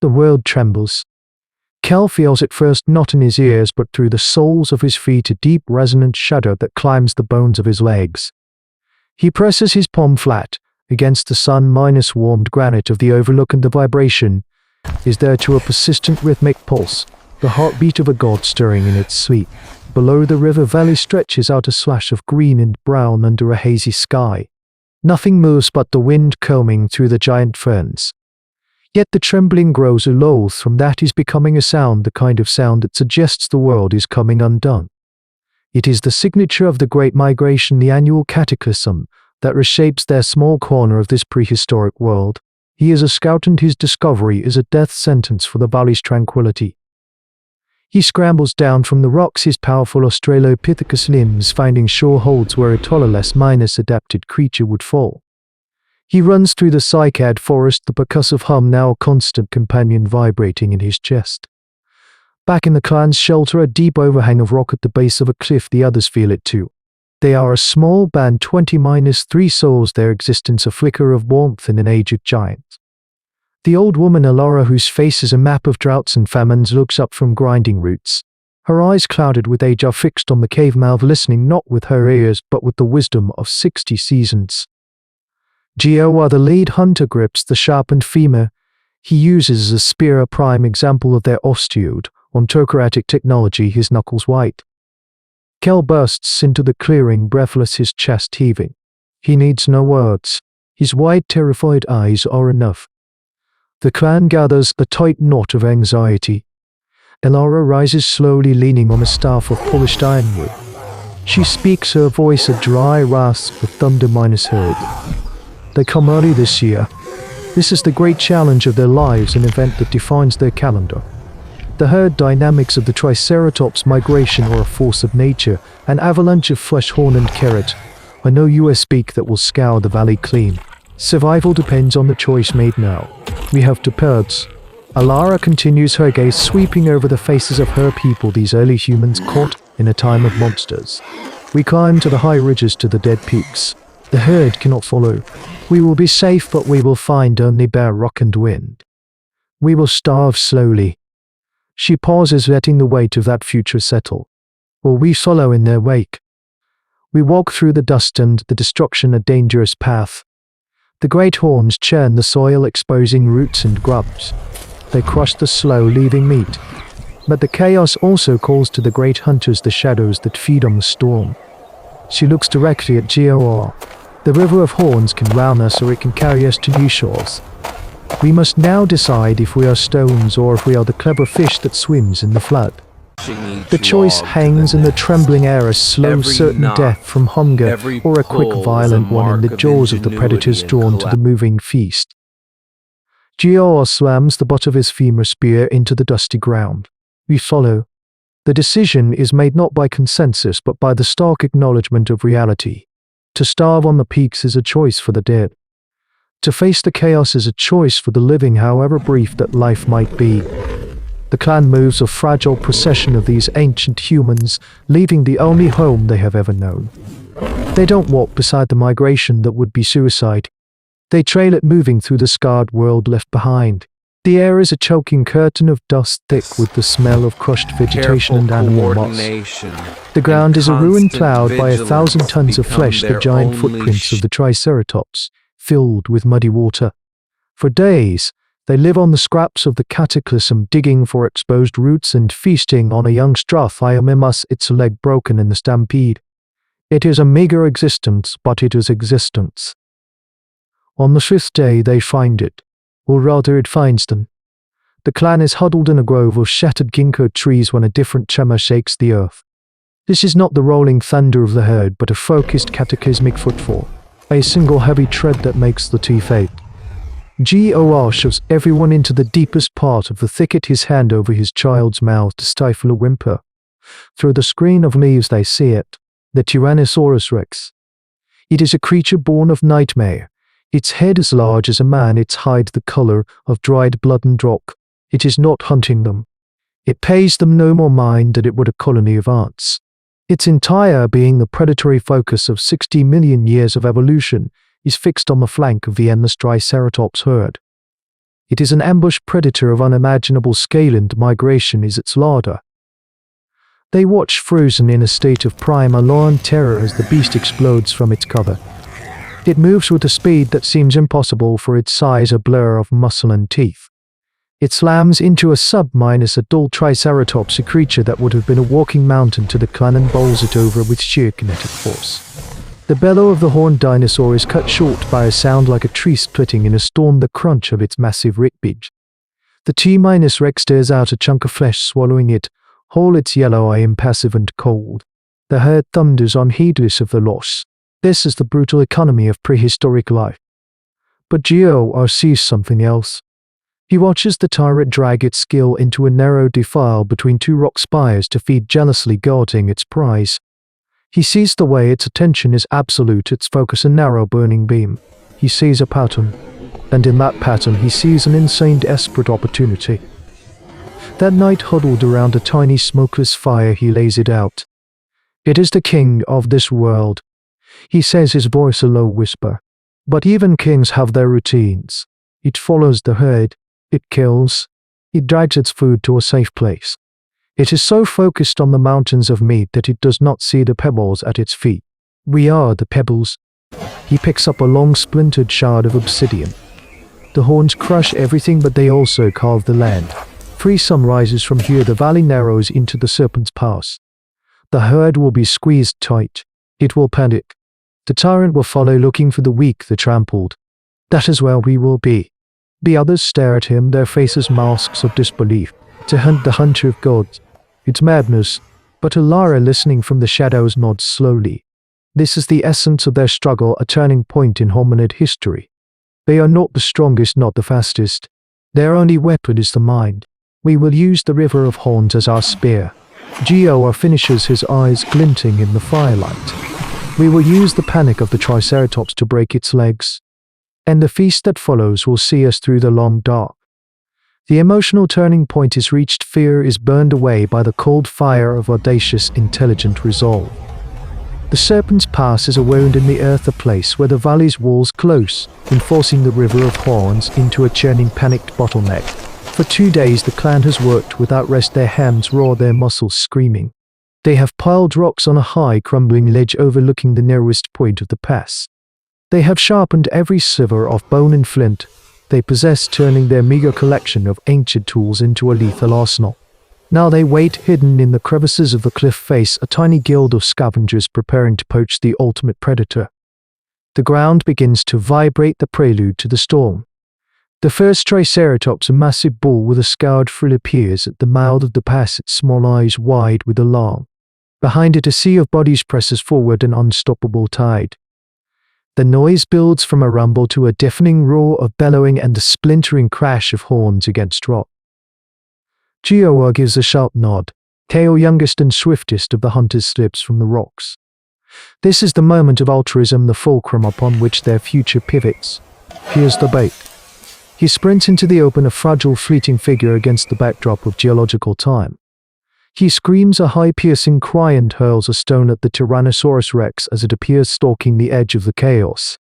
The world trembles. Kel feels it first not in his ears but through the soles of his feet, a deep resonant shudder that climbs the bones of his legs. He presses his palm flat against the sun-warmed granite of the overlook, and the vibration is there to a persistent rhythmic pulse, the heartbeat of a god stirring in its sleep. Below, the river valley stretches out a slash of green and brown under a hazy sky. Nothing moves but the wind combing through the giant ferns. Yet the trembling grows a lull from that is becoming a sound, the kind of sound that suggests the world is coming undone. It is the signature of the Great Migration, the annual cataclysm that reshapes their small corner of this prehistoric world. He is a scout, and his discovery is a death sentence for the valley's tranquility. He scrambles down from the rocks, his powerful Australopithecus limbs finding sure holds where a taller, minus adapted creature would fall. He runs through the cycad forest, the percussive hum now a constant companion vibrating in his chest. Back in the clan's shelter, a deep overhang of rock at the base of a cliff, the others feel it too. They are a small band, 20-3 souls, their existence a flicker of warmth in an aged giant. The old woman Alara, whose face is a map of droughts and famines, looks up from grinding roots. Her eyes clouded with age are fixed on the cave mouth, listening not with her ears but with the wisdom of 60 seasons. Geo, the lead hunter, grips the sharpened femur he uses as a spear, a prime example of their osteoid, ontocratic technology, his knuckles white. Kel bursts into the clearing, breathless, his chest heaving. He needs no words. His wide, terrified eyes are enough. The clan gathers a tight knot of anxiety. Elara rises slowly, leaning on a staff of polished ironwood. She speaks, her voice a dry rasp of thunder minus heard. They come early this year. This is the great challenge of their lives, an event that defines their calendar. The herd dynamics of the Triceratops migration are a force of nature, an avalanche of flesh, horn and carrot. I know you a speak that will scour the valley clean. Survival depends on the choice made now. We have two birds. Alara continues, her gaze sweeping over the faces of her people, these early humans caught in a time of monsters. We climb to the high ridges, to the dead peaks. The herd cannot follow. We will be safe, but we will find only bare rock and wind. We will starve slowly. She pauses, letting the weight of that future settle. Or we follow in their wake. We walk through the dust and the destruction, a dangerous path. The great horns churn the soil, exposing roots and grubs. They crush the slow, leaving meat. But the chaos also calls to the great hunters, the shadows that feed on the storm. She looks directly at Gor. The river of horns can drown us, or it can carry us to new shores. We must now decide if we are stones or if we are the clever fish that swims in the flood. The choice hangs in the trembling air, a slow, certain death from hunger, or a quick, violent one in the jaws of the predators drawn to the moving feast. Gor slams the butt of his femur spear into the dusty ground. We follow. The decision is made not by consensus but by the stark acknowledgement of reality. To starve on the peaks is a choice for the dead. To face the chaos is a choice for the living, however brief that life might be. The clan moves, a fragile procession of these ancient humans, leaving the only home they have ever known. They don't walk beside the migration, that would be suicide. They trail it, moving through the scarred world left behind. The air is a choking curtain of dust, thick with the smell of crushed vegetation and animal moss. The ground is a ruin plowed by 1,000 tons of flesh, the giant footprints of the Triceratops, filled with muddy water. For days, they live on the scraps of the cataclysm, digging for exposed roots and feasting on a young Strathiamimus, its leg broken in the stampede. It is a meager existence, but it is existence. On the 5th day they find it, or rather it finds them. The clan is huddled in a grove of shattered ginkgo trees when a different tremor shakes the earth. This is not the rolling thunder of the herd, but a focused cataclysmic footfall, a single heavy tread that makes the tea fade. Gor shoves everyone into the deepest part of the thicket, his hand over his child's mouth to stifle a whimper. Through the screen of leaves they see it, the Tyrannosaurus Rex. It is a creature born of nightmare. Its head is large as a man, its hide the color of dried blood and rock. It is not hunting them. It pays them no more mind than it would a colony of ants. Its entire being, the predatory focus of 60 million years of evolution, is fixed on the flank of the endless Triceratops herd. It is an ambush predator of unimaginable scale, and migration is its larder. They watch, frozen in a state of prime alarm terror, as the beast explodes from its cover. It moves with a speed that seems impossible for its size, a blur of muscle and teeth. It slams into a sub-adult Triceratops, a creature that would have been a walking mountain to the clan, and bowls it over with sheer kinetic force. The bellow of the horned dinosaur is cut short by a sound like a tree splitting in a storm, the crunch of its massive ribcage. The T-Rex stares out a chunk of flesh, swallowing it, whole, its yellow eye impassive and cold. The herd thunders on, heedless of the loss. This is the brutal economy of prehistoric life. But Geo sees something else. He watches the tyrant drag its skill into a narrow defile between two rock spires to feed, jealously guarding its prize. He sees the way its attention is absolute, its focus a narrow burning beam. He sees a pattern, and in that pattern he sees an insane, desperate opportunity. That night, huddled around a tiny smokeless fire, he lays it out. It is the king of this world, he says, his voice a low whisper. But even kings have their routines. It follows the herd. It kills. It drags its food to a safe place. It is so focused on the mountains of meat that it does not see the pebbles at its feet. We are the pebbles. He picks up a long splintered shard of obsidian. The horns crush everything, but they also carve the land. Free sun rises from here, the valley narrows into the Serpent's Pass. The herd will be squeezed tight. It will panic. The tyrant will follow, looking for the weak, the trampled. That is where we will be. The others stare at him, their faces masks of disbelief. To hunt the hunter of gods. It's madness, but Alara, listening from the shadows, nods slowly. This is the essence of their struggle, a turning point in hominid history. They are not the strongest, not the fastest. Their only weapon is the mind. We will use the river of horns as our spear. Geo finishes, his eyes glinting in the firelight. We will use the panic of the Triceratops to break its legs. And the feast that follows will see us through the long dark. The emotional turning point is reached. Fear is burned away by the cold fire of audacious, intelligent resolve. The Serpent's Pass is a wound in the earth, a place where the valley's walls close, enforcing the river of horns into a churning, panicked bottleneck. For 2 days the clan has worked without rest, their hands raw, their muscles screaming. They have piled rocks on a high, crumbling ledge overlooking the narrowest point of the pass. They have sharpened every sliver of bone and flint they possess, turning their meager collection of ancient tools into a lethal arsenal. Now they wait, hidden in the crevices of the cliff face, a tiny guild of scavengers preparing to poach the ultimate predator. The ground begins to vibrate, the prelude to the storm. The first Triceratops, a massive bull with a scoured frill, appears at the mouth of the pass, its small eyes wide with alarm. Behind it, a sea of bodies presses forward, an unstoppable tide. The noise builds from a rumble to a deafening roar of bellowing and the splintering crash of horns against rock. Geo gives a sharp nod. Kale, youngest and swiftest of the hunters, slips from the rocks. This is the moment of altruism, the fulcrum upon which their future pivots. Here's the bait. He sprints into the open, a fragile, fleeting figure against the backdrop of geological time. He screams a high, piercing cry and hurls a stone at the Tyrannosaurus Rex as it appears stalking the edge of the chaos.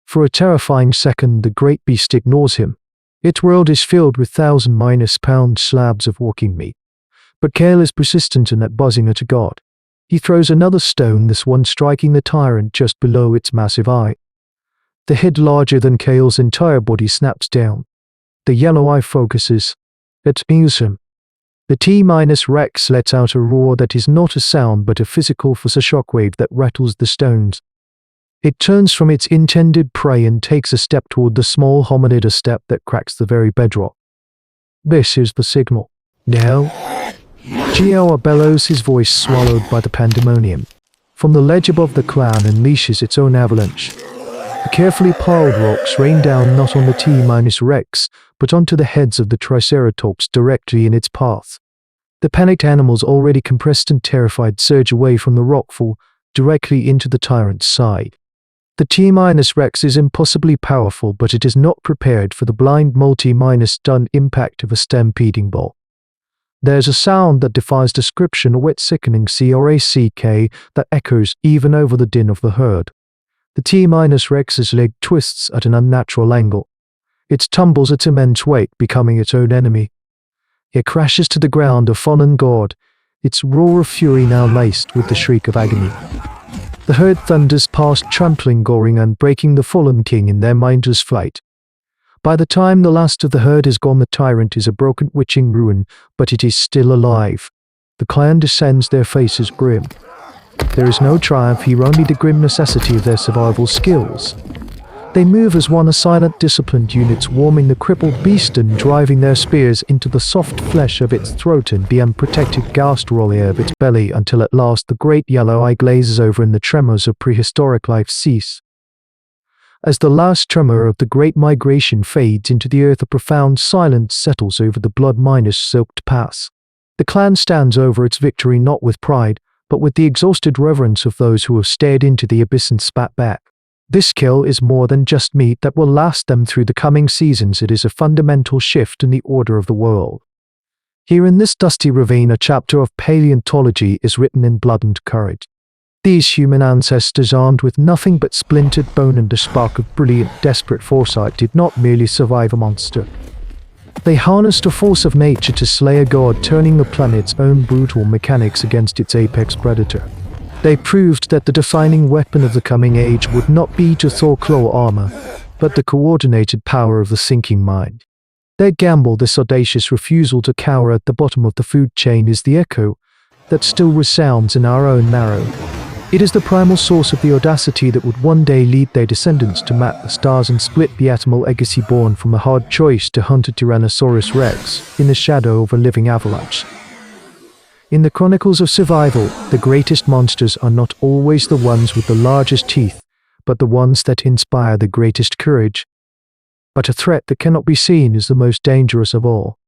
For a terrifying second, the great beast ignores him. Its world is filled with 1,000-pound slabs of walking meat. But Kale is persistent in that buzzing at a god. He throws another stone, this one striking the tyrant just below its massive eye. The head, larger than Kale's entire body, snaps down. The yellow eye focuses. It moves him. The T-Rex lets out a roar that is not a sound but a physical force, a shockwave that rattles the stones. It turns from its intended prey and takes a step toward the small hominid, a step that cracks the very bedrock. This is the signal. Now, Geo bellows, his voice swallowed by the pandemonium. From the ledge above, the clan unleashes its own avalanche. The carefully piled rocks rain down not on the T-Rex, but onto the heads of the Triceratops directly in its path. The panicked animals, already compressed and terrified, surge away from the rockfall, directly into the tyrant's side. The T-Rex is impossibly powerful, but it is not prepared for the blind multi-stun impact of a stampeding bull. There's a sound that defies description, a wet, sickening crack that echoes even over the din of the herd. The T-Rex's leg twists at an unnatural angle. It tumbles its immense weight, becoming its own enemy. It crashes to the ground, a fallen god, its roar of fury now laced with the shriek of agony. The herd thunders past, trampling, goring, and breaking the fallen king in their mindless flight. By the time the last of the herd is gone, the tyrant is a broken, witching ruin, but it is still alive. The clan descends, their faces grim. There is no triumph here, only the grim necessity of their survival skills. They move as one, a silent, disciplined unit, warming the crippled beast and driving their spears into the soft flesh of its throat and the unprotected gastrolia of its belly, until at last the great yellow eye glazes over and the tremors of prehistoric life cease. As the last tremor of the great migration fades into the earth, a profound silence settles over the blood-minus soaked pass. The clan stands over its victory not with pride, but with the exhausted reverence of those who have stared into the abyss and spat back. This kill is more than just meat that will last them through the coming seasons. It is a fundamental shift in the order of the world. Here in this dusty ravine, a chapter of paleontology is written in blood and courage. These human ancestors, armed with nothing but splintered bone and a spark of brilliant, desperate foresight, did not merely survive a monster. They harnessed a force of nature to slay a god, turning the planet's own brutal mechanics against its apex predator. They proved that the defining weapon of the coming age would not be to Thor claw armor, but the coordinated power of the thinking mind. Their gamble, this audacious refusal to cower at the bottom of the food chain, is the echo that still resounds in our own marrow. It is the primal source of the audacity that would one day lead their descendants to map the stars and split the atomal legacy born from a hard choice to hunt a Tyrannosaurus Rex in the shadow of a living avalanche. In the chronicles of survival, the greatest monsters are not always the ones with the largest teeth, but the ones that inspire the greatest courage. But a threat that cannot be seen is the most dangerous of all.